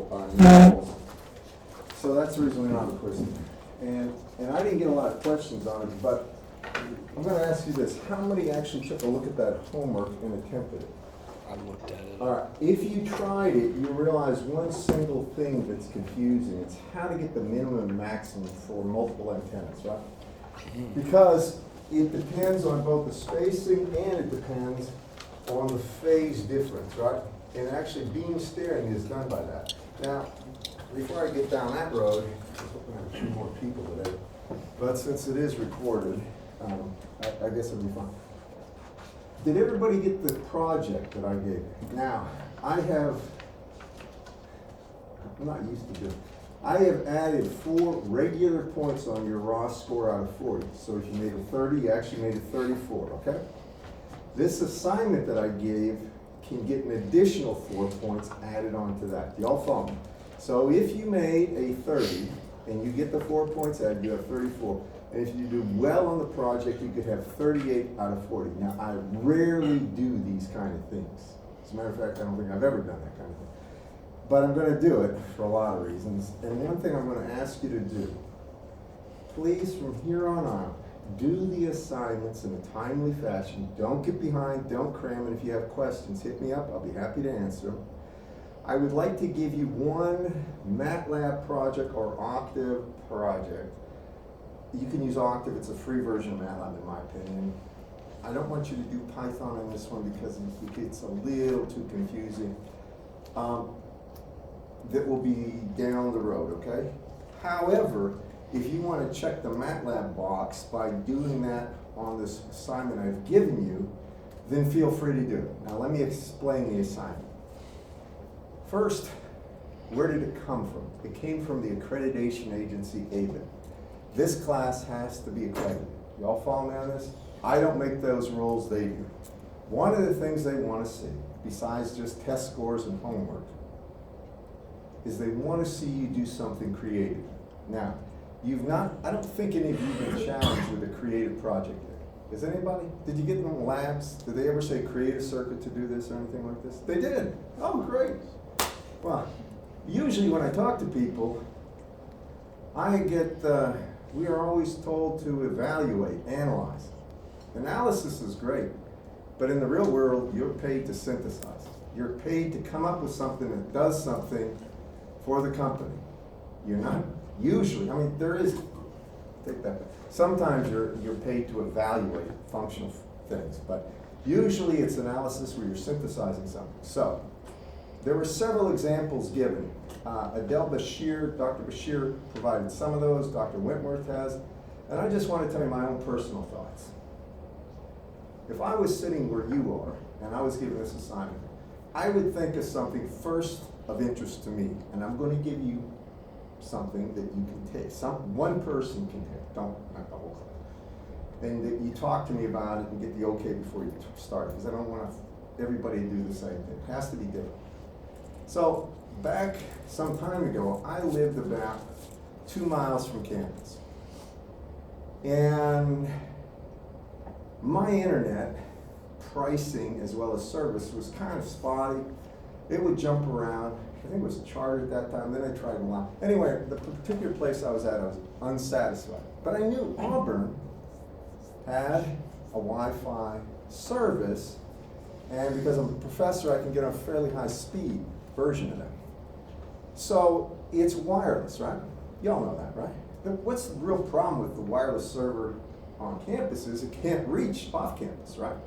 So that's the reason we're not quizzing. And I didn't get a lot of questions on it, but I'm gonna ask you this, how many actually took a look at that homework and attempted it? I looked at it. All right, if you tried it, you realize one single thing that's confusing, it's how to get the minimum and maximum for multiple antennas, right? Because it depends on both the spacing and it depends on the phase difference, right? And actually beam steering is done by that. Now, before I get down that road, I was hoping to have a few more people today, but since it is recorded, I guess it'll be fine. Did everybody get the project that I gave? Now, I'm not used to this. I have added 4 regular points on your raw score out of 40. So if you made a 30, you actually made a 34, okay? This assignment that I gave can get an additional 4 points added onto that. Y'all follow me? So if you made a 30 and you get the 4 points added, you have 34. And if you do well on the project, you could have 38 out of 40. Now, I rarely do these kind of things. As a matter of fact, I don't think I've ever done that kind of thing. But I'm going to do it for a lot of reasons. And one thing I'm going to ask you to do, please, from here on out, do the assignments in a timely fashion. Don't get behind, don't cram, and if you have questions, hit me up. I'll be happy to answer them. I would like to give you one MATLAB project or Octave project. You can use Octave, it's a free version of MATLAB in my opinion. I don't want you to do Python on this one because it gets a little too confusing. That will be down the road, okay? However, if you want to check the MATLAB box by doing that on this assignment I've given you, then feel free to do it. Now let me explain the assignment. First, where did it come from? It came from the accreditation agency, ABET. This class has to be accredited. Y'all follow me on this? I don't make those rules, they do. One of the things they want to see, besides just test scores and homework, is they want to see you do something creative. Now, I don't think any of you have been challenged with a creative project yet. Is anybody? Did you get them in labs? Did they ever say create a circuit to do this or anything like this? They did. Oh, great. Well, usually when I talk to people, we are always told to evaluate, analyze. Analysis is great, but in the real world, you're paid to synthesize. You're paid to come up with something that does something for the company. You're not usually, there is, take that back. Sometimes you're paid to evaluate functional things, but usually it's analysis where you're synthesizing something. So, there were several examples given. Adele Bashir, Dr. Bashir provided some of those, Dr. Wentworth has, and I just want to tell you my own personal thoughts. If I was sitting where you are, and I was given this assignment, I would think of something first of interest to me, and I'm going to give you something that you can take. One person can take, not the whole class. And that you talk to me about it and get the okay before you start, because I don't want everybody to do the same thing. It has to be different. So, back some time ago, I lived about 2 miles from campus. And my internet pricing as well as service was kind of spotty. It would jump around. I think it was Charter at that time, then I tried a lot. Anyway, the particular place I was at, I was unsatisfied. But I knew Auburn had a Wi-Fi service, and because I'm a professor, I can get a fairly high speed version of that. So it's wireless, right? Y'all know that, right? But what's the real problem with the wireless server on campus is it can't reach off campus, right?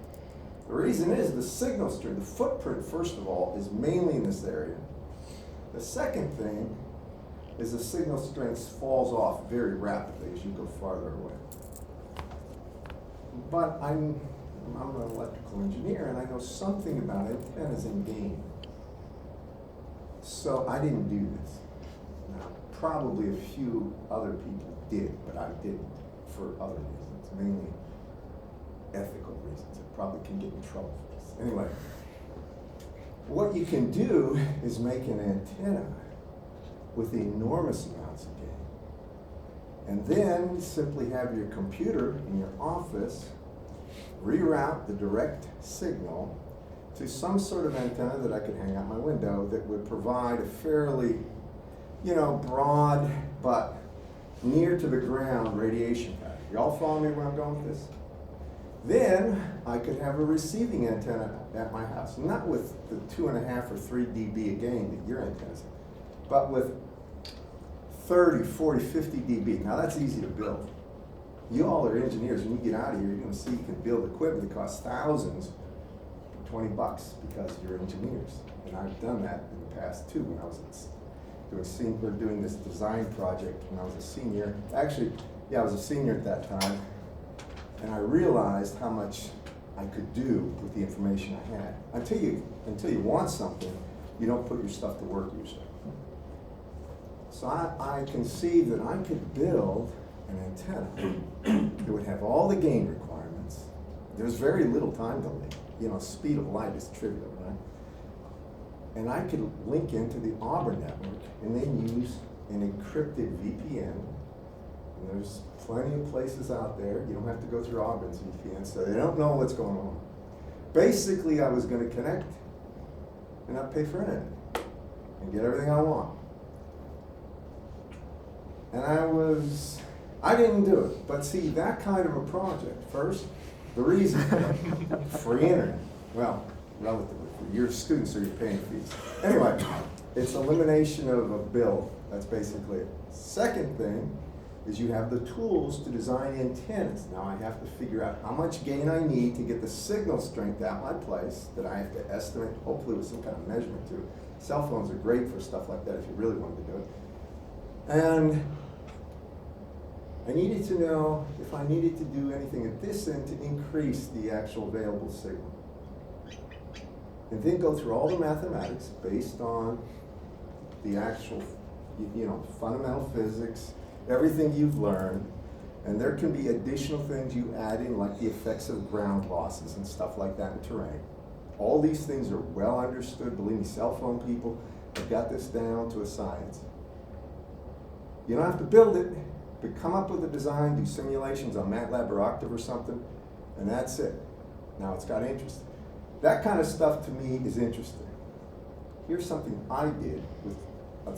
The reason is the signal strength, the footprint, first of all, is mainly in this area. The second thing is the signal strength falls off very rapidly as you go farther away. But I'm an electrical engineer and I know something about antennas and gain. So I didn't do this. Now, probably a few other people did, but I didn't for other reasons, mainly ethical reasons. I probably can get in trouble for this. Anyway, what you can do is make an antenna with enormous amounts of gain. And then simply have your computer in your office reroute the direct signal to some sort of antenna that I could hang out my window that would provide a fairly, broad but near to the ground radiation pattern. Y'all follow me where I'm going with this? Then I could have a receiving antenna at my house, not with the 2.5 or 3 dB a gain that your antennas, but with 30, 40, 50 dB. Now that's easy to build. You all are engineers. When you get out of here, you're going to see you can build equipment that costs thousands for $20 because you're engineers. And I've done that in the past too when I was doing this design project when I was a senior. Actually, I was a senior at that time. And I realized how much I could do with the information I had. Until you want something, you don't put your stuff to work usually. So I conceived that I could build an antenna that would have all the gain requirements. There's very little time delay. Speed of light is trivial, right? And I could link into the Auburn network and then use an encrypted VPN. And there's plenty of places out there. You don't have to go through Auburn's VPN, so they don't know what's going on. Basically, I was going to connect and not pay for internet and get everything I want. And I didn't do it. But see, that kind of a project, first, the reason free internet. Well, relatively, for your students, so you're paying fees. Anyway, it's elimination of a bill. That's basically it. Second thing is you have the tools to design antennas. Now I have to figure out how much gain I need to get the signal strength at my place that I have to estimate, hopefully with some kind of measurement too. Cell phones are great for stuff like that if you really wanted to do it. And I needed to know if I needed to do anything at this end to increase the actual available signal. And then go through all the mathematics based on the actual, fundamental physics, everything you've learned, and there can be additional things you add in, like the effects of ground losses and stuff like that in terrain. All these things are well understood. Believe me, cell phone people have got this down to a science. You don't have to build it, but come up with a design, do simulations on MATLAB or Octave or something, and that's it. Now it's got interest. That kind of stuff to me is interesting. Here's something I did with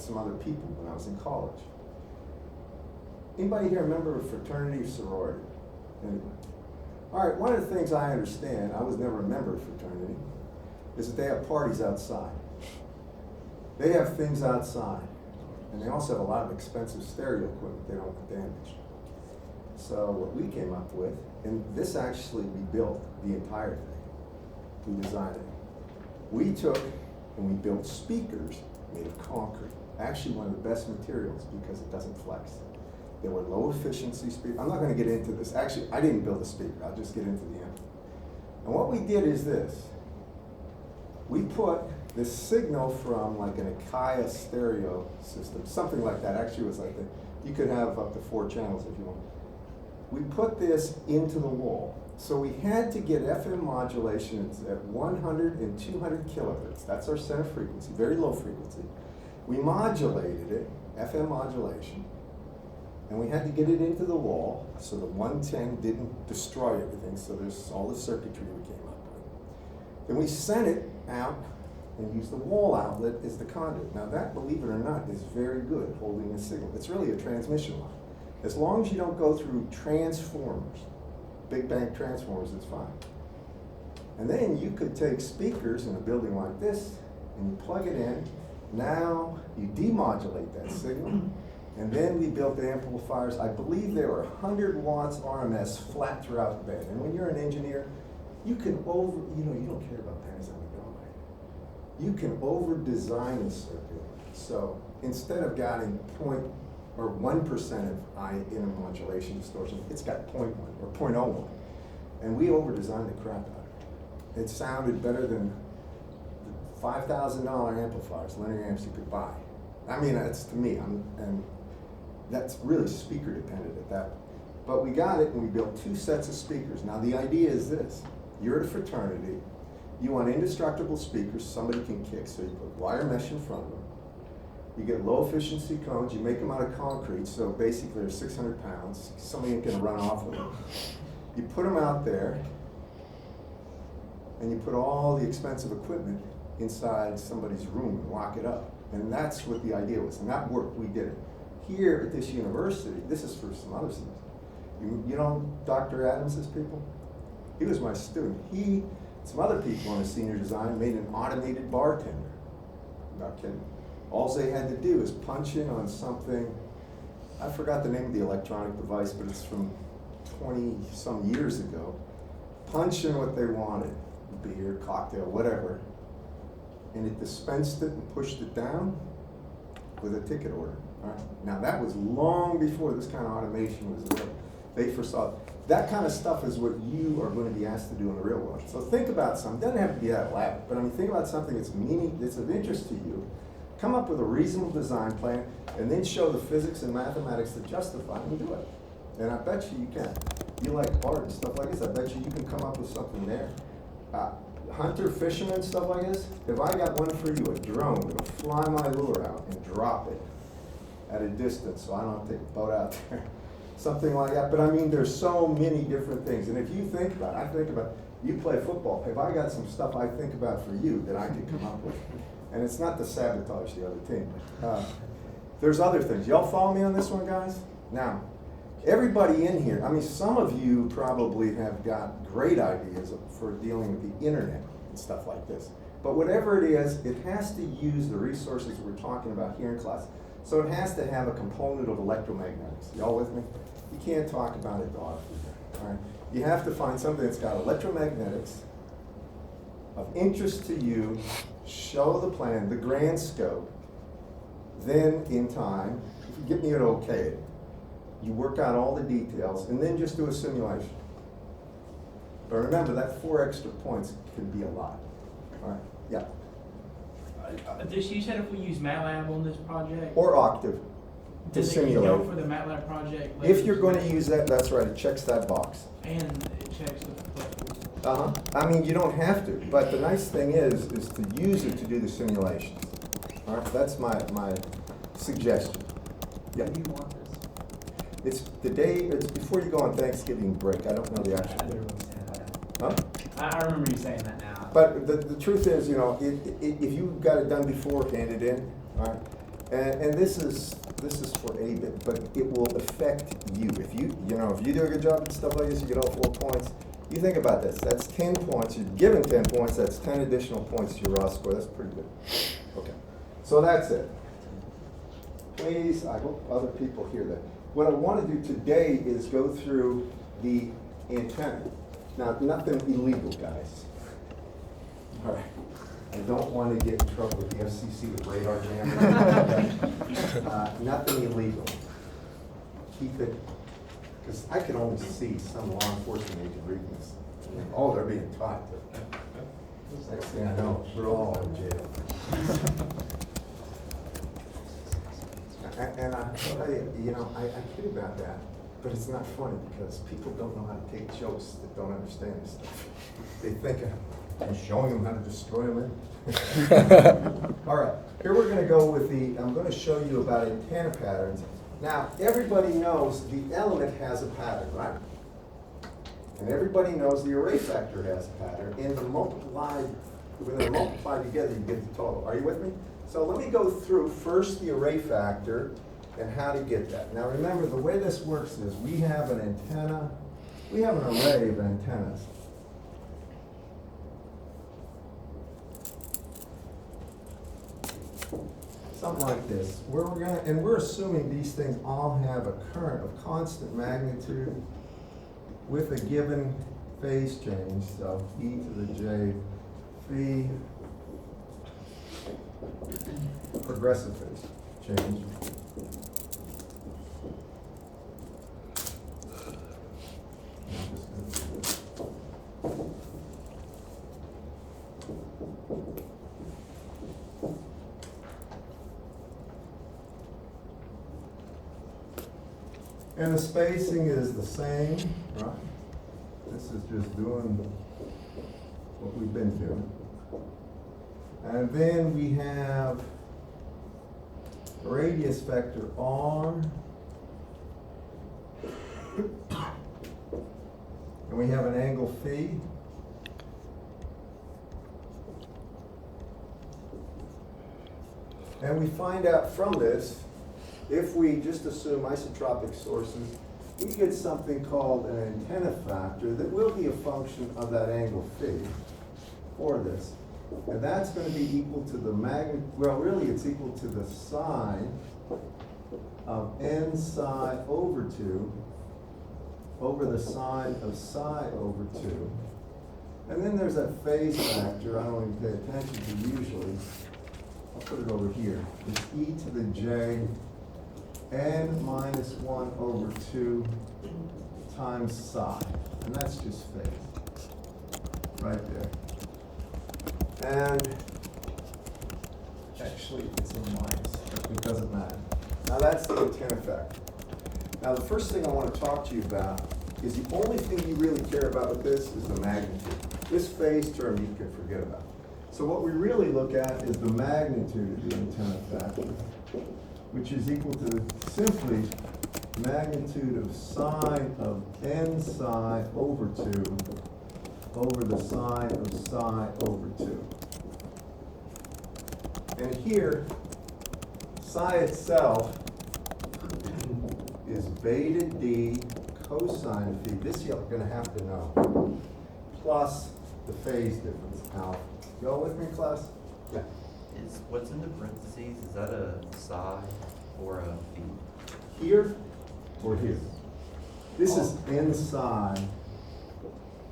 some other people when I was in college. Anybody here a member of a fraternity or sorority? Anybody? All right, one of the things I understand, I was never a member of a fraternity, is that they have parties outside. They have things outside. And they also have a lot of expensive stereo equipment they don't want damaged. So what we came up with, and this actually we built the entire thing. We designed it. We took and we built speakers made of concrete. Actually one of the best materials because it doesn't flex. They were low efficiency speakers. I'm not going to get into this. Actually, I didn't build a speaker. I'll just get into the end. And what we did is this. We put this signal from like an Akai stereo system, something like that. Actually, it was like that. You could have up to 4 channels if you want. We put this into the wall. So we had to get FM modulation at 100 and 200 kilohertz. That's our center frequency, very low frequency. We modulated it, FM modulation, and we had to get it into the wall so the 110 didn't destroy everything. So there's all the circuitry we came up with. Then we sent it out and used the wall outlet as the conduit. Now that, believe it or not, is very good holding a signal. It's really a transmission line. As long as you don't go through transformers, big bang transformers, it's fine. And then you could take speakers in a building like this and you plug it in. Now you demodulate that signal. And then we built amplifiers. I believe they were 100 watts RMS flat throughout the bed. And when you're an engineer, you can you don't care about pennies on the dollar. You can over design a circuit. So instead of getting 1% of inner modulation distortion, it's got 0.1 or 0.01. And we over designed the crap out of it. It sounded better than the $5,000 amplifiers, linear amps you could buy. I mean, that's to me, and that's really speaker dependent at that. But we got it and we built 2 sets of speakers. Now the idea is this, you're at a fraternity, you want indestructible speakers somebody can kick, so you put wire mesh in front of them. You get low efficiency cones, you make them out of concrete, so basically they're 600 pounds, somebody ain't gonna run off with them. You put them out there, and you put all the expensive equipment inside somebody's room and lock it up. And that's what the idea was, and that worked, we did it. Here at this university, this is for some other students. You know Dr. Adams' people? He was my student. He, some other people on the senior design made an automated bartender. Not kidding. All they had to do is punch in on something, I forgot the name of the electronic device, but it's from 20 some years ago. Punch in what they wanted, beer, cocktail, whatever, and it dispensed it and pushed it down with a ticket order. All right? Now that was long before this kind of automation was available. They foresaw that kind of stuff is what you are going to be asked to do in the real world. So think about something. It doesn't have to be that elaborate, but I mean, think about something that's of interest to you. Come up with a reasonable design plan, and then show the physics and mathematics to justify it and do it. And I bet you can. You like art and stuff like this. I bet you can come up with something there. Hunter, fisherman, stuff like this. If I got one for you, a drone, it'll fly my lure out and drop it at a distance, so I don't have to take a boat out there. Something like that. But I mean, there's so many different things. And if you think about it, I think about, you play football. If I got some stuff I think about for you that I could come up with, and it's not to sabotage the other team. There's other things. Y'all follow me on this one, guys? Now, everybody in here, I mean, some of you probably have got great ideas for dealing with the internet and stuff like this. But whatever it is, it has to use the resources we're talking about here in class. So it has to have a component of electromagnetics. Y'all with me? You can't talk about it all right? You have to find something that's got electromagnetics of interest to you, show the plan, the grand scope, then in time, if you get me to okay it, you work out all the details, and then just do a simulation. But remember, that 4 extra points can be a lot. All right, yeah. You said if we use MATLAB on this project? Or Octave to does it simulate. go for the MATLAB project? If you're going to use that, that's right, it checks that box. And it checks the I mean, you don't have to, but the nice thing is to use it to do the simulations. All right, that's my suggestion. Yeah. When do you want this? It's before you go on Thanksgiving break. I don't know the actual date. Huh? I remember you saying that now. But the truth is, you know, if you got it done before, hand it in, all right? And this is for ABIT, but it will affect you. If you do a good job and stuff like this, you get all 4 points. You think about this, that's 10 points, you're given 10 points, that's 10 additional points to your raw score, that's pretty good. Okay, so that's it. Please, I hope other people hear that. What I want to do today is go through the antenna. Now, nothing illegal, guys. All right, I don't want to get in trouble with the FCC with radar jamming. Nothing illegal. Keep it. Because I can only see some law enforcement agent reading this. Oh, they're being taught. Next thing I know, we're all in jail. And I tell you, I kid about that, but it's not funny because people don't know how to take jokes that don't understand this stuff. They think I'm showing them how to destroy them. All right, here we're going to go with I'm going to show you about antenna patterns. Now, everybody knows the element has a pattern, right? And everybody knows the array factor has a pattern. And when they're multiplied together, you get the total. Are you with me? So let me go through first the array factor and how to get that. Now remember, the way this works is we have an antenna, we have an array of antennas. Something like this, where we're assuming these things all have a current of constant magnitude with a given phase change, so e to the j phi progressive phase change. And the spacing is the same, right? This is just doing what we've been doing. And then we have a radius vector R. And we have an angle phi. And we find out from this, if we just assume isotropic sources, we get something called an antenna factor that will be a function of that angle phi for this. And that's going to be equal to the well, really it's equal to the sine of n psi over 2 over the sine of psi over 2. And then there's that phase factor I don't even pay attention to usually. I'll put it over here. It's e to the j n minus 1 over 2 times psi. And that's just phase. Right there. And actually it's a minus, but it doesn't matter. Now that's the antenna factor. Now the first thing I want to talk to you about is the only thing you really care about with this is the magnitude. This phase term you can forget about. So what we really look at is the magnitude of the antenna factor, which is equal to simply magnitude of sine of n psi over 2 over the sine of psi over 2. And here, psi itself is beta d cosine phi. This you're going to have to know. Plus the phase difference, alpha. Y'all with me, class? Yeah. Is what's in the parentheses, is that a psi or a phi? Here or here? This is n psi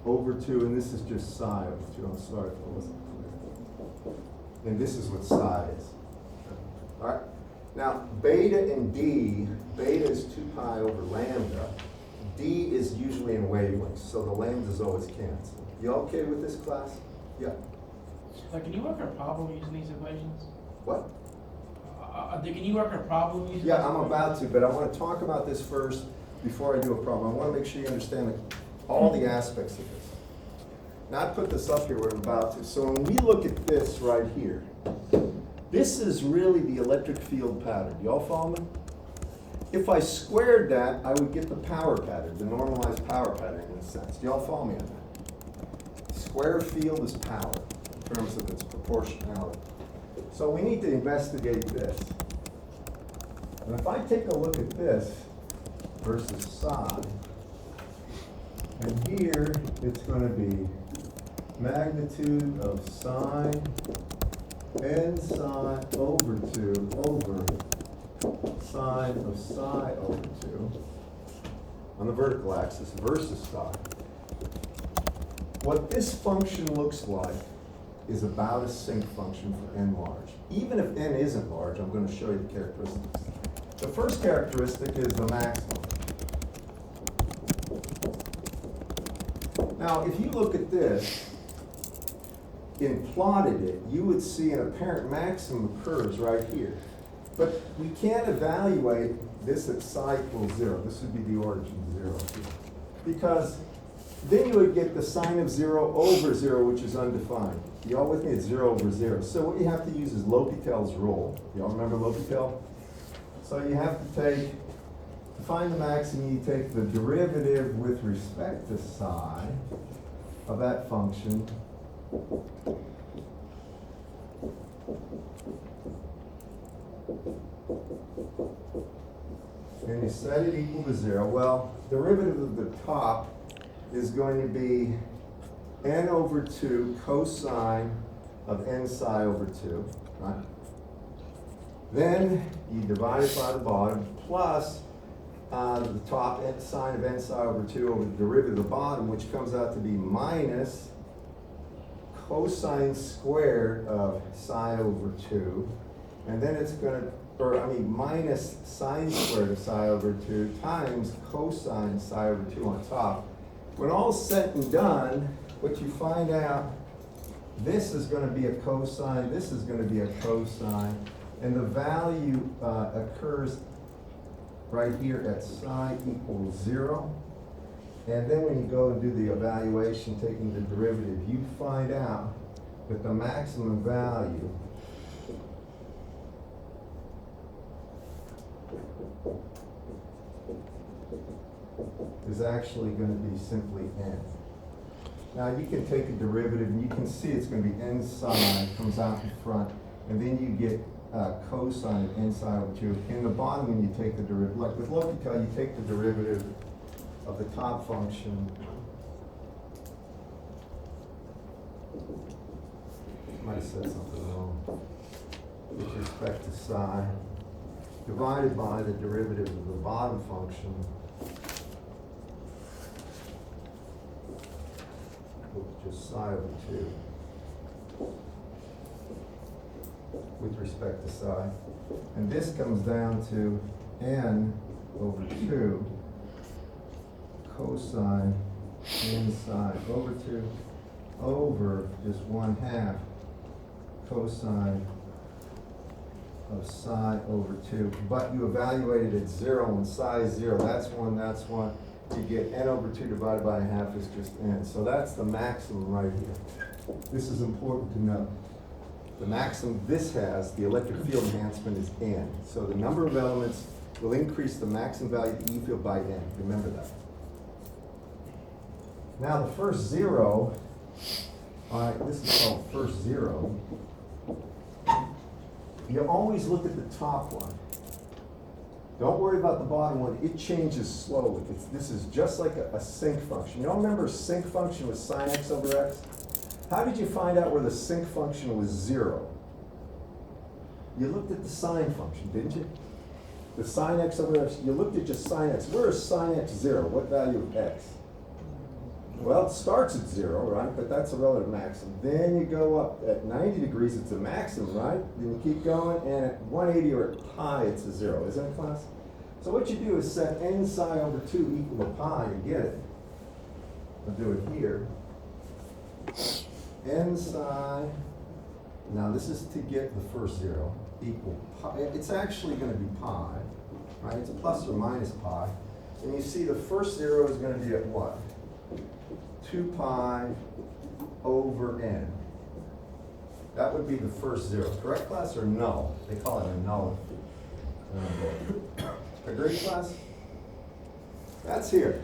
over 2, and this is just psi over 2. I'm sorry if it wasn't clear. And this is what psi is. All right? Now, beta and d, beta is 2 pi over lambda. D is usually in wavelengths, so the lambdas always cancel. You all okay with this, class? Yeah. Like, can you work on a problem using these equations? What? Can you work on a problem using? Yeah, these I'm equations? about to, but I want to talk about this first before I do a problem. I want to make sure you understand all the aspects of this. Now, I put this up here where I'm about to. So when we look at this right here, this is really the electric field pattern. You all follow me? If I squared that, I would get the power pattern, the normalized power pattern in a sense. Do y'all follow me on that? Square field is power in terms of its proportionality. So we need to investigate this. And if I take a look at this versus psi, and here it's going to be magnitude of sine n psi over 2 over sine of psi over 2 on the vertical axis versus psi. What this function looks like is about a sinc function for n large. Even if n isn't large, I'm going to show you the characteristics. The first characteristic is the maximum. Now, if you look at this and plotted it, you would see an apparent maximum occurs right here. But we can't evaluate this at psi equals 0. This would be the origin 0. Because then you would get the sine of 0 over 0, which is undefined. You all with me? It's 0 over 0. So what you have to use is L'Hopital's rule. You all remember L'Hopital? So you have to take, to find the maximum, you take the derivative with respect to psi of that function. And you set it equal to 0. Well, derivative of the top is going to be n over 2 cosine of n psi over 2, right? Then you divide it by the bottom plus the top sine of n psi over 2 over the derivative of the bottom, which comes out to be minus cosine squared of psi over 2. And then it's going to, minus sine squared of psi over 2 times cosine psi over 2 on top. When all's said and done, what you find out, this is going to be a cosine, this is going to be a cosine, and the value occurs right here at psi equals 0. And then when you go and do the evaluation, taking the derivative, you find out that the maximum value is actually going to be simply n. Now you can take a derivative and you can see it's going to be n psi comes out in front, and then you get cosine of n sine over 2. In the bottom, when you take the derivative, like with L'Hopital, you take the derivative of the top function. Might have said something wrong. With respect to psi, divided by the derivative of the bottom function, which is psi over 2. With respect to psi. And this comes down to n over 2 cosine n sine over 2 over just 1/2 cosine of psi over 2. But you evaluate it at 0 when psi is 0. That's 1, that's 1. You get n over 2 divided by 1/2 is just n. So that's the maximum right here. This is important to know. The maximum this has, the electric field enhancement, is n. So the number of elements will increase the maximum value of the E field by n. Remember that. Now the first 0, this is called first 0. You always look at the top one. Don't worry about the bottom one. It changes slowly. This is just like a sinc function. You all remember a sinc function was sine x over x? How did you find out where the sinc function was 0? You looked at the sine function, didn't you? The sine x over x, you looked at just sine x. Where is sine x 0? What value of x? Well, it starts at 0, right? But that's a relative maximum. Then you go up at 90 degrees, it's a maximum, right? Then you keep going, and at 180 or at pi, it's a 0, isn't it, class? So what you do is set n psi over 2 equal to pi, and get it. I'll do it here. N psi, now this is to get the first 0, equal pi. It's actually going to be pi, right? It's a plus or minus pi. And you see the first 0 is going to be at what? 2 pi over n. That would be the first 0. Correct, class, or null? They call it a null. Agree, class? That's here.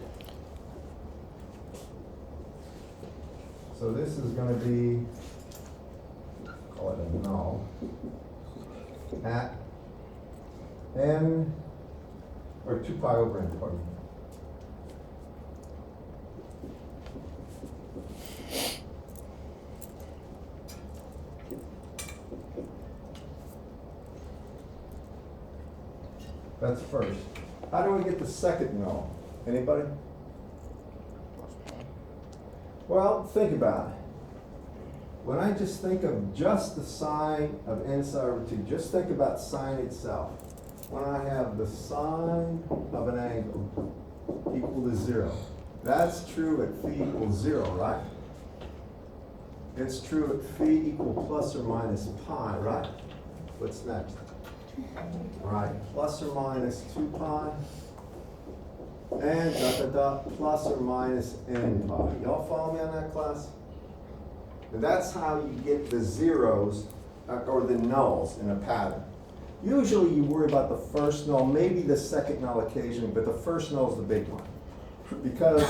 So this is going to be, call it a null, at n, or 2 pi over n, pardon me. That's first. How do we get the second null? Anybody? Well, think about it. When I just think of just the sine of n psi over 2, just think about sine itself. When I have the sine of an angle equal to 0, that's true at phi equals 0, right? It's true at phi equal plus or minus pi, right? What's next? Right, plus or minus 2 pi, and plus or minus n pi. Y'all follow me on that, class? And that's how you get the zeros, or the nulls in a pattern. Usually you worry about the first null, maybe the second null occasionally, but the first null is the big one. Because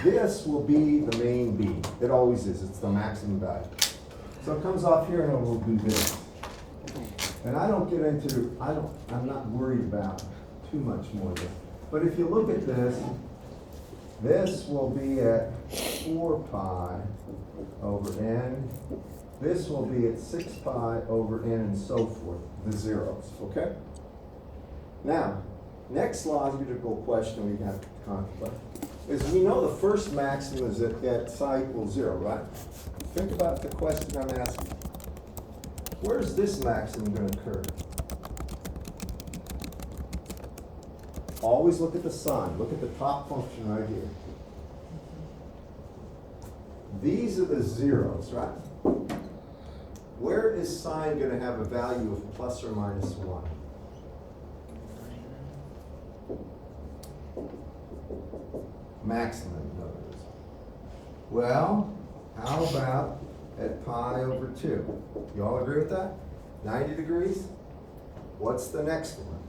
this will be the main beam. It always is, it's the maximum value. So it comes off here and it will do this. And I don't get into, I'm not worried about too much more of this. But if you look at this, this will be at 4 pi over n. This will be at 6 pi over n and so forth, the zeros, okay? Now, next logical question we have to contemplate is we know the first maximum is at psi equals 0, right? Think about the question I'm asking. Where's this maximum going to occur? Always look at the sign. Look at the top function right here. These are the zeros, right? Where is sine going to have a value of plus or minus 1? Maximum, in other words. Well, how about at pi over 2? You all agree with that? 90 degrees? What's the next one?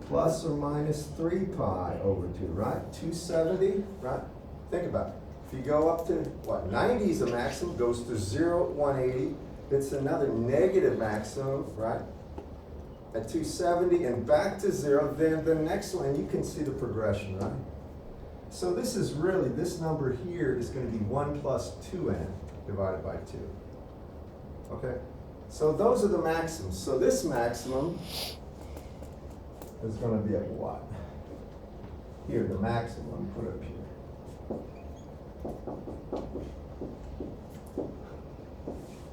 Plus or minus 3 pi over 2, right? 270, right? Think about it. If you go up to, what, 90 is a maximum, goes to 0 at 180, it's another negative maximum, right? At 270 and back to 0, then the next one, you can see the progression, right? So this is really, this number here is going to be 1 plus 2n divided by 2. Okay? So those are the maximums. So this maximum is going to be at what? Here, the maximum, put it up here.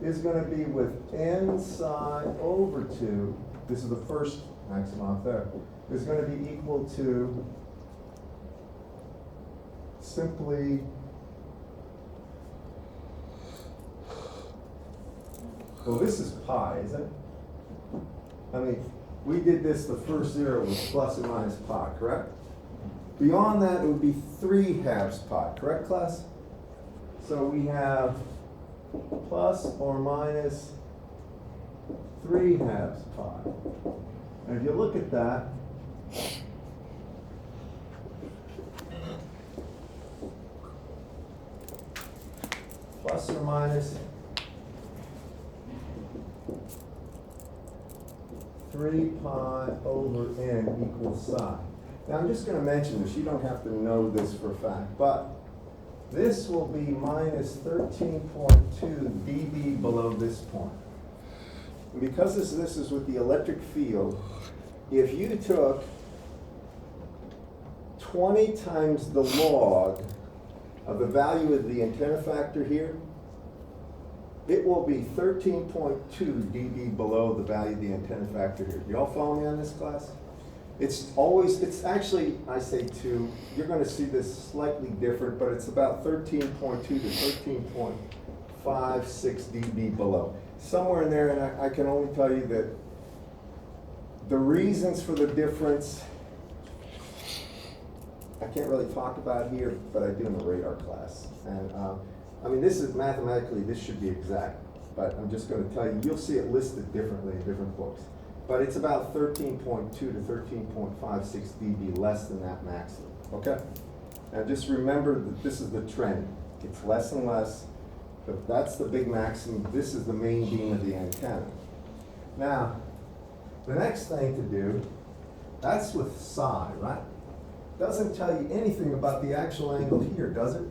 Is going to be with n psi over 2, this is the first maximum out there, is going to be equal to simply well, this is pi, isn't it? I mean, we did this, the first 0 was plus or minus pi, correct? Beyond that, it would be 3 halves pi, correct, class? So we have plus or minus 3 halves pi. And if you look at that, plus or minus 3 pi over n equals psi. Now I'm just going to mention this, you don't have to know this for a fact, but this will be minus 13.2 dB below this point. And because this is with the electric field, if you took 20 times the log of the value of the antenna factor here, it will be 13.2 dB below the value of the antenna factor here. You all follow me on this, class? It's actually, I say 2, you're going to see this slightly different, but it's about 13.2 to 13.56 dB below. Somewhere in there, and I can only tell you that the reasons for the difference, I can't really talk about here, but I do in the radar class. And I mean, this is mathematically, this should be exact, but I'm just going to tell you, you'll see it listed differently in different books. But it's about 13.2 to 13.56 dB less than that maximum, okay? And just remember that this is the trend. It's less and less, but that's the big maximum. This is the main beam of the antenna. Now, the next thing to do, that's with psi, right? Doesn't tell you anything about the actual angle here, does it?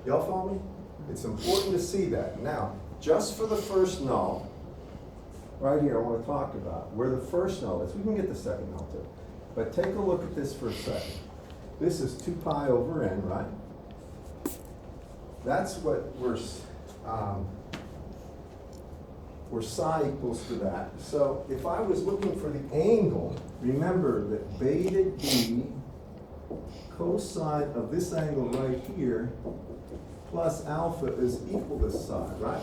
Y'all follow me? It's important to see that. Now, just for the first null, right here I want to talk about where the first null is. We can get the second null too. But take a look at this for a second. This is 2 pi over n, right? That's what where psi equals to that. So if I was looking for the angle, remember that beta d cosine of this angle right here plus alpha is equal to psi, right?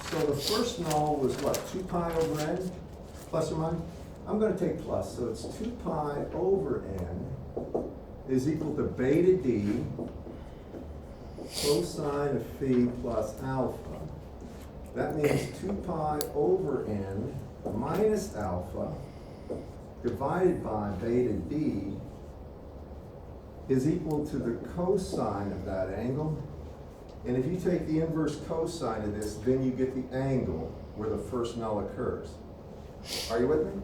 So the first null was what, 2 pi over n, plus or minus? I'm going to take plus, so it's 2 pi over n is equal to beta d cosine of phi plus alpha. That means 2 pi over n minus alpha divided by beta d is equal to the cosine of that angle. And if you take the inverse cosine of this, then you get the angle where the first null occurs. Are you with me?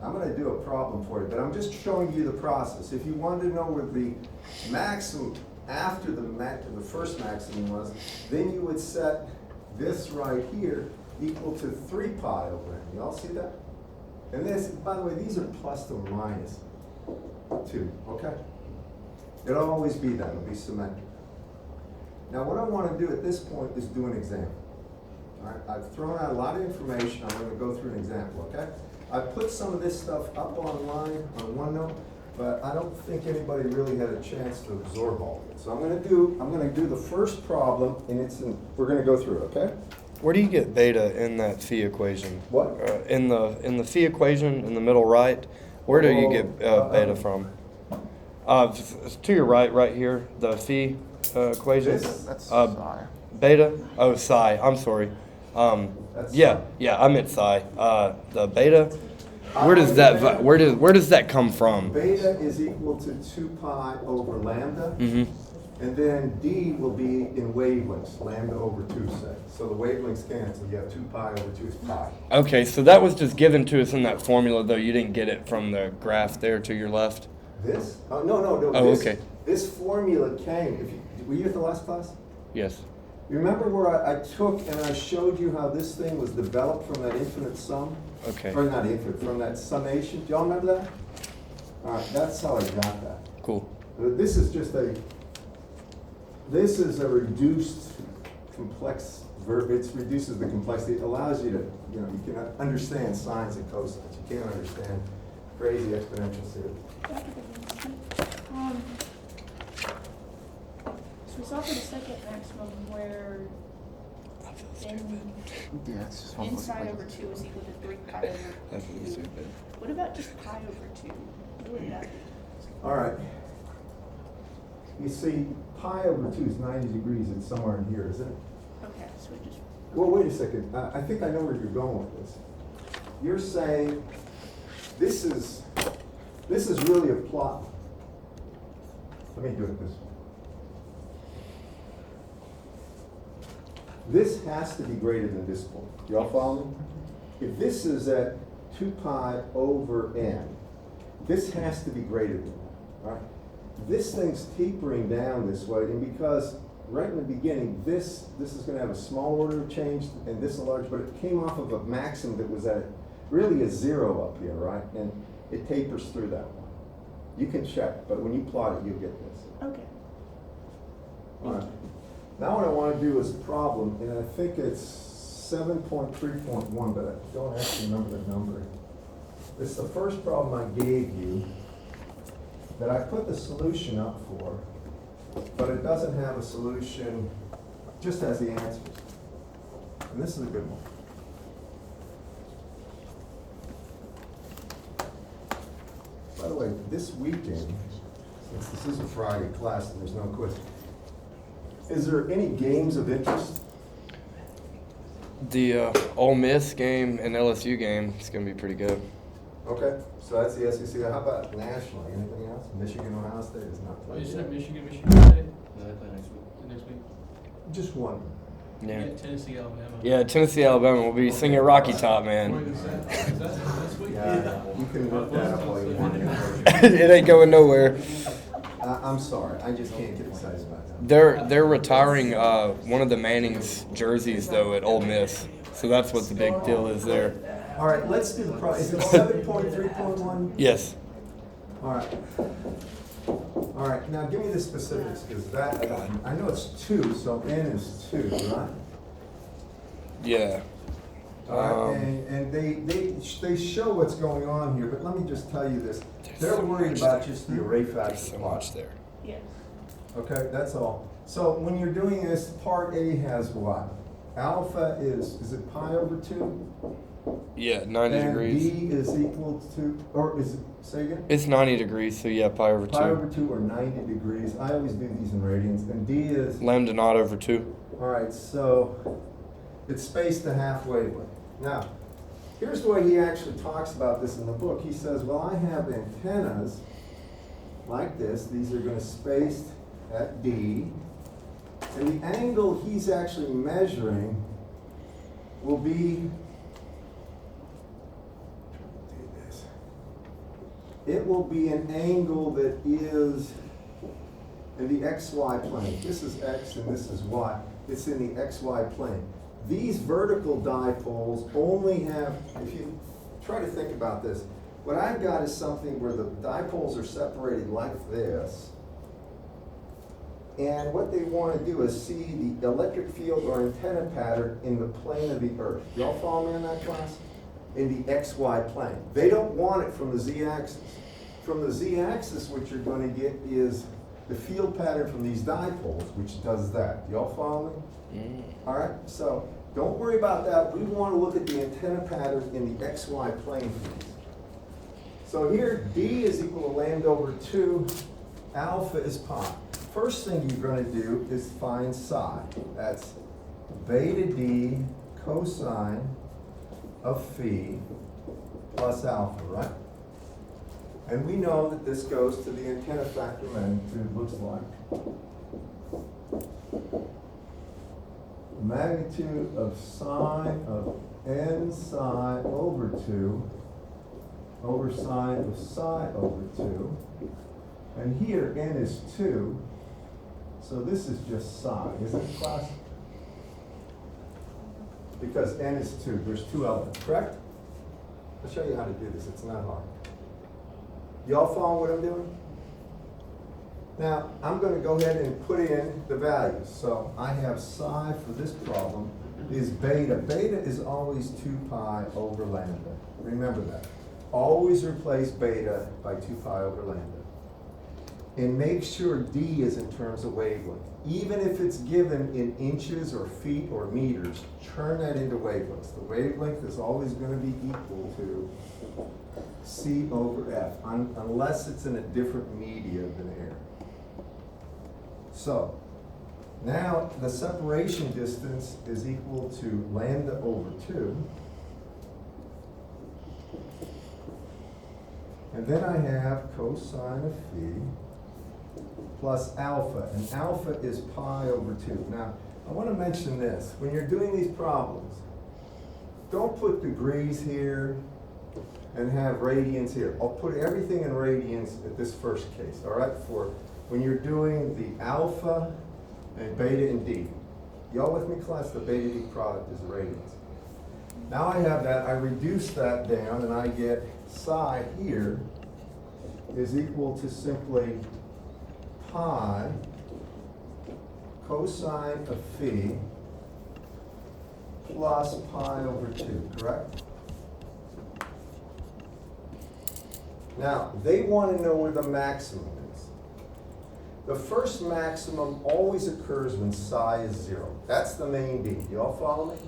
I'm going to do a problem for you, but I'm just showing you the process. If you wanted to know where the maximum after the first maximum was, then you would set this right here equal to 3 pi over n. You all see that? And this, by the way, these are plus or minus 2, okay? It'll always be that, it'll be symmetric. Now what I want to do at this point is do an example. All right? I've thrown out a lot of information, I'm going to go through an example, okay? I put some of this stuff up online on OneNote, but I don't think anybody really had a chance to absorb all of it. So I'm going to do the first problem, and we're going to go through it, okay? Where do you get beta in that phi equation? What? In the phi equation in the middle right, where do you get beta from? To your right here, the phi equation. That's psi. Beta? Oh, psi. I'm sorry. Yeah, I meant psi. The beta. Where does that where does that come from? Beta is equal to 2 pi over lambda. Mm-hmm. And then D will be in wavelengths, lambda over 2, say. So the wavelengths cancel. You have 2 pi over 2 is pi. Okay, so that was just given to us in that formula, though. You didn't get it from the graph there to your left. This? No. Oh, this, okay. This formula came, were you at the last class? Yes. You remember where I took and I showed you how this thing was developed from that infinite sum? Okay. Or not infinite, from that summation? Do y'all remember that? All right, that's how I got that. Cool. This is a reduced complex verb. It reduces the complexity. It allows you to, you can understand sines and cosines. You can't understand crazy exponential series. So we saw for the second maximum where n inside over 2 is equal to 3 pi over That's 2. stupid. What about just pi over 2? What would that be? All right. You see, pi over 2 is 90 degrees. It's somewhere in here, isn't it? Okay, so we just. Well, wait a second. I think I know where you're going with this. You're saying this is really a plot. Let me do it this way. This has to be greater than this point. Y'all follow me? If this is at 2 pi over n, this has to be greater than that, right? This thing's tapering down this way, and because right in the beginning, this is going to have a small order of change, and this a large, but it came off of a maximum that was at really a 0 up here, right? And it tapers through that one. You can check, but when you plot it, you'll get this. Okay. All right. Now what I want to do is a problem, and I think it's 7.3.1, but I don't actually remember the number. It's the first problem I gave you that I put the solution up for, but it doesn't have a solution, just has the answers. And this is a good one. By the way, this weekend, since this is a Friday class and there's no quiz, is there any games of interest? The Ole Miss game and LSU game is going to be pretty good. Okay, so that's the SEC. How about nationally? Anything else? Michigan, Ohio State is not playing. Isn't it Michigan State No, they play next week. next week? Just one. Yeah. Tennessee, Alabama. Yeah, Tennessee, Alabama will be singing Rocky Top, Where man. is that? Is that this week? Yeah, you can look that up all you want. It ain't going nowhere. I'm sorry, I just can't get excited about that. They're retiring one of the Manning's jerseys though at Ole Miss, so that's what the big deal is there. All right, let's do the problem. Is it 7.3.1? Yes. All right. All right, now give me the specifics, because that, I know it's 2, so n is 2, right? Yeah. All right, and they show what's going on here, but let me just tell you this. They're worried about just the array factor. There's so much there. Yes. Okay, that's all. So when you're doing this, part A has what? Alpha is it pi over 2? Yeah, 90 and degrees. B is equal to, or is it, say again? It's 90 degrees, so yeah, pi over 2. Pi over 2 or 90 degrees. I always do these in radians. And D is, Lambda naught over 2. all right, so it's spaced a half wavelength. Now, here's the way he actually talks about this in the book. He says, well, I have antennas like this. These are going to spaced at D. And the angle he's actually measuring will be, it will be an angle that is in the XY plane. This is X and this is Y. It's in the XY plane. These vertical dipoles only have, if you try to think about this, what I've got is something where the dipoles are separated like this. And what they want to do is see the electric field or antenna pattern in the plane of the Earth. Y'all follow me in that class? In the XY plane. They don't want it from the Z-axis. From the Z-axis, what you're going to get is the field pattern from these dipoles, which does that. Y'all follow me? All right, so don't worry about that. We want to look at the antenna pattern in the XY plane for these. So here, D is equal to lambda over 2, alpha is pi. First thing you're going to do is find psi. That's beta D cosine of phi plus alpha, right? And we know that this goes to the antenna factor magnitude, looks like magnitude of sine of n psi over 2 over sine of psi over 2. And here n is 2, so this is just psi, isn't it, class? Because n is 2, there's 2 elements, correct? I'll show you how to do this, it's not hard. Y'all follow what I'm doing? Now, I'm going to go ahead and put in the values. So I have psi for this problem is beta. Beta is always 2 pi over lambda. Remember that. Always replace beta by 2 pi over lambda. And make sure D is in terms of wavelength. Even if it's given in inches or feet or meters, turn that into wavelengths. The wavelength is always going to be equal to C over F, unless it's in a different media than air. So, now the separation distance is equal to lambda over 2. And then I have cosine of phi plus alpha, and alpha is pi over 2. Now, I want to mention this. When you're doing these problems, don't put degrees here and have radians here. I'll put everything in radians at this first case, all right? For when you're doing the alpha and beta and D. Y'all with me, class? The beta D product is radians. Now I have that, I reduce that down, and I get psi here is equal to simply pi cosine of phi plus pi over 2, correct? Now, they want to know where the maximum is. The first maximum always occurs when psi is 0. That's the main beam. You all follow me?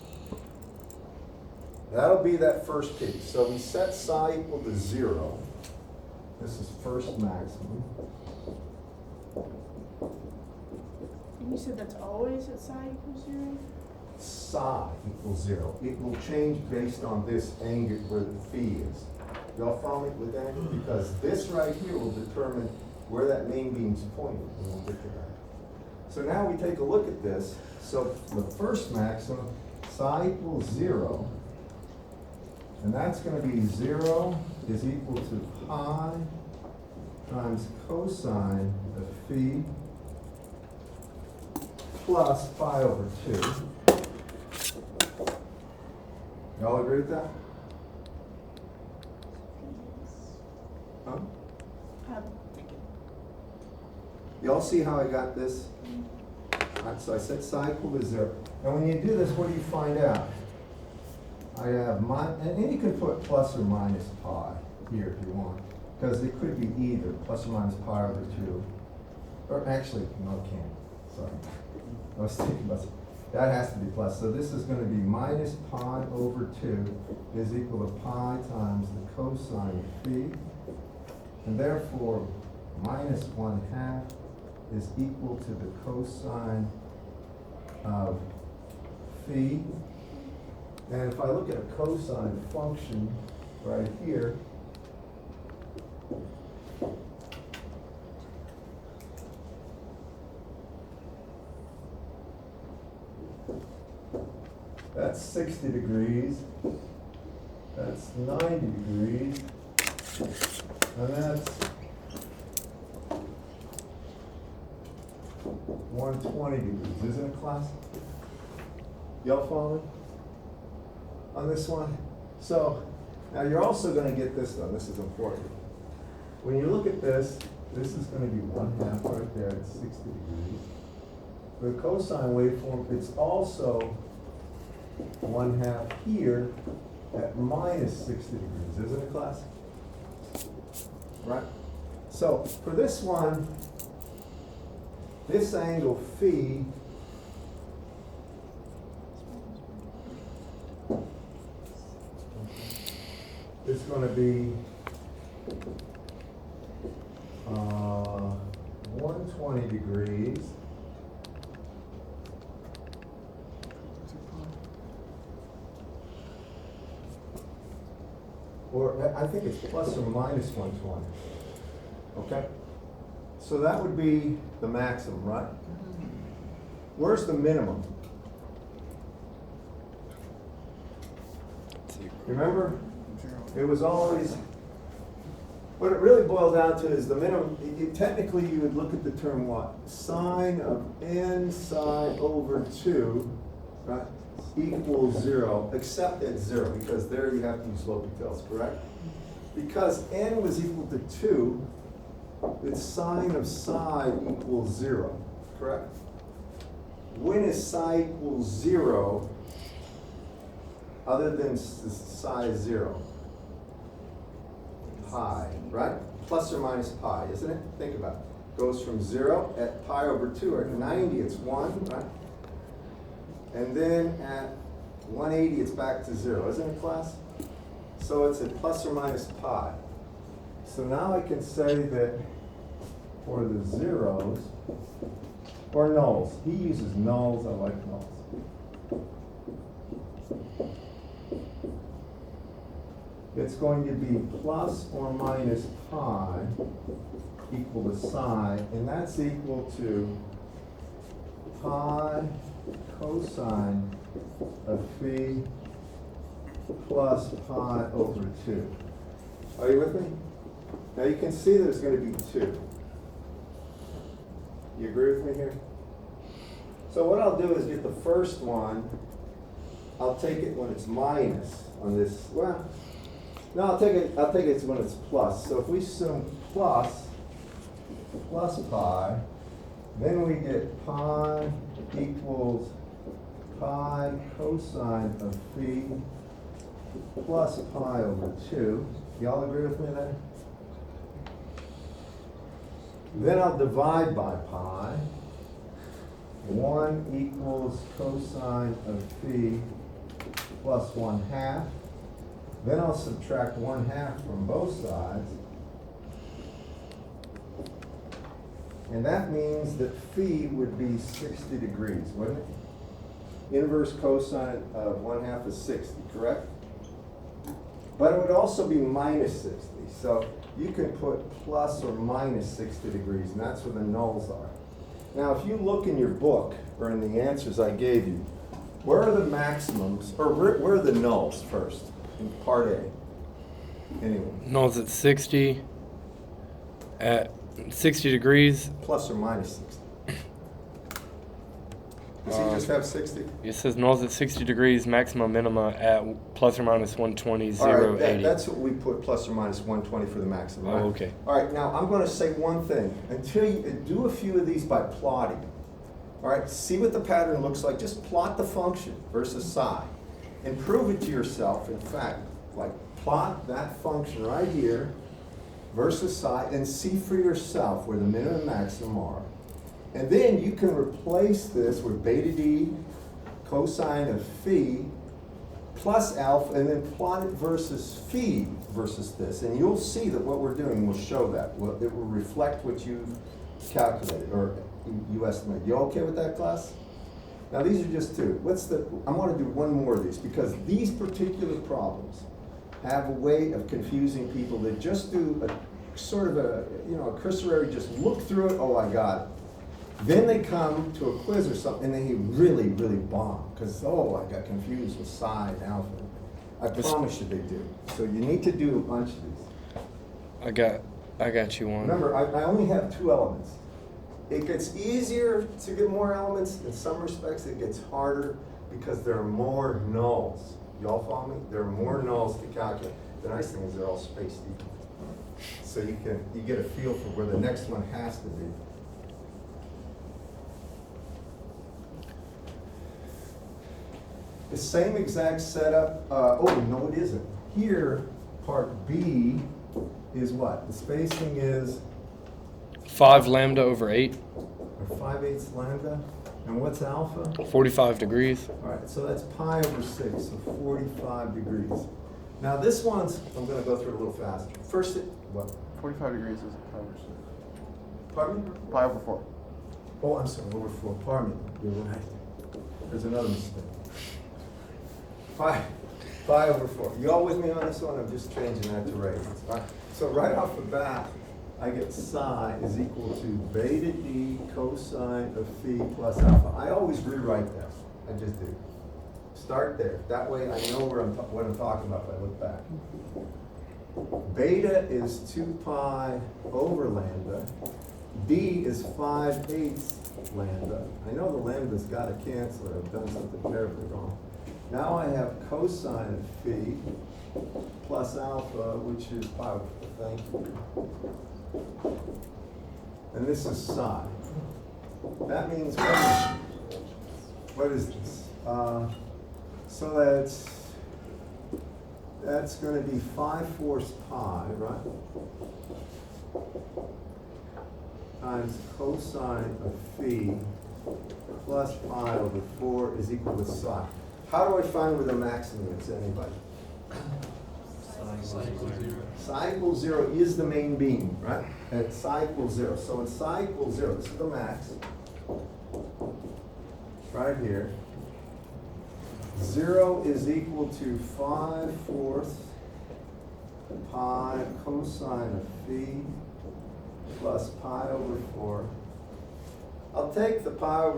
That'll be that first piece. So we set psi equal to 0. This is first maximum. And you said that's always at psi equals 0? Psi equals 0. It will change based on this angle where the phi is. Y'all follow me with that? Because this right here will determine where that main beam's pointing, and we'll get to that. So now we take a look at this. So the first maximum, psi equals 0, and that's going to be 0 is equal to pi times cosine of phi plus pi over 2. Y'all agree with that? Huh? Y'all see how I got this? Alright, so I set psi equal to 0. And when you do this, what do you find out? I have and then you can put plus or minus pi here if you want, because it could be either plus or minus pi over 2. Or actually, no, it can't. Sorry. I was thinking about that has to be plus. So this is going to be minus pi over 2 is equal to pi times the cosine of phi. And therefore, minus 1/2 is equal to the cosine of phi. And if I look at a cosine function right here, that's 60 degrees, that's 90 degrees, and that's 120 degrees, isn't it, class? Y'all follow me on this one? So, now you're also going to get this done. This is important. When you look at this, this is going to be 1/2 right there at 60 degrees. For the cosine waveform, it's also 1/2 here at minus 60 degrees, isn't it, class? Right? So, for this one, this angle phi is going to be 120 degrees. Or I think it's plus or minus 120. Okay? So that would be the maximum, right? Where's the minimum? Remember? It was always, what it really boiled down to is the minimum, technically you would look at the term what? Sine of n psi over 2, right, equals 0, except at 0, because there you have to use L'Hopital's, correct? Because n was equal to 2, its sine of psi equals 0, correct? When is psi equals 0, other than psi is 0? Pi, right? Plus or minus pi, isn't it? Think about it. Goes from 0 at pi over 2, or at 90 it's 1, right? And then at 180 it's back to 0, isn't it, class? So it's at plus or minus pi. So now I can say that for the zeros, or nulls, he uses nulls, I like nulls. It's going to be plus or minus pi equal to psi, and that's equal to pi cosine of phi plus pi over 2. Are you with me? Now you can see there's going to be 2. You agree with me here? So what I'll do is get the first one, I'll take it when it's minus on this, well, no, I'll take it when it's plus. So if we assume plus pi, then we get pi equals pi cosine of phi plus pi over 2. Y'all agree with me there? Then I'll divide by pi. 1 equals cosine of phi plus 1/2. Then I'll subtract 1/2 from both sides. And that means that phi would be 60 degrees, wouldn't it? Inverse cosine of 1/2 is 60, correct? But it would also be minus 60. So you can put plus or minus 60 degrees, and that's where the nulls are. Now, if you look in your book, or in the answers I gave you, where are the maximums, or where are the nulls first, in part A? Anyone? Nulls at 60 degrees. Plus or minus 60. Does he just have 60? It says nulls at 60 degrees, maximum minima at plus or minus 120, 0, All right, 80. that's what we put, plus or minus 120 for the maximum, right? Oh, okay. All right, now I'm going to say one thing. Until you do a few of these by plotting. All right, see what the pattern looks like. Just plot the function versus psi. And prove it to yourself. In fact, like plot that function right here versus psi and see for yourself where the minimum and maximum are. And then you can replace this with beta d cosine of phi plus alpha, and then plot it versus phi versus this. And you'll see that what we're doing will show that. It will reflect what you've calculated or you estimate. You okay with that, class? Now these are just two. I want to do one more of these because these particular problems have a way of confusing people that just do a sort of a cursory, just look through it, oh I got it. Then they come to a quiz or something and they really, really bomb because, oh, I got confused with psi and alpha. I promise you they do. So you need to do a bunch of these. I got you one. Remember, I only have 2 elements. It gets easier to get more elements. In some respects, it gets harder because there are more nulls. Y'all follow me? There are more nulls to calculate. The nice thing is they're all spaced equal. So you get a feel for where the next one has to be. The same exact setup, no it isn't. Here, part B is what? The spacing is? 5 lambda over 8. Or 5/8 lambda. And what's alpha? 45 degrees. All right, so that's pi over 6, so 45 degrees. Now this one's, I'm going to go through it a little faster. First, what? 45 degrees is pi over 6. Pardon me? Pi over 4. Oh, I'm sorry, over 4. Pardon me. You're right. There's another mistake. Pi over 4. You all with me on this one? I'm just changing that to radians. All right. So right off the bat, I get psi is equal to beta d cosine of phi plus alpha. I always rewrite that. I just do. Start there. That way I know what I'm talking about if I look back. Beta is 2 pi over lambda. D is 5/8 lambda. I know the lambda's got to cancel, or I've done something terribly wrong. Now I have cosine of phi plus alpha, which is pi over 4. Thank you. And this is psi. That means what is this? So that's going to be 5/4 pi, right? Times cosine of phi plus pi over 4 is equal to psi. How do I find where the maximum is, anybody? Psi equals 0 is the main beam, right? At psi equals 0. So when psi equals 0, this is the max. Right here. 0 is equal to 5/4 pi cosine of phi plus pi over 4. I'll take the pi over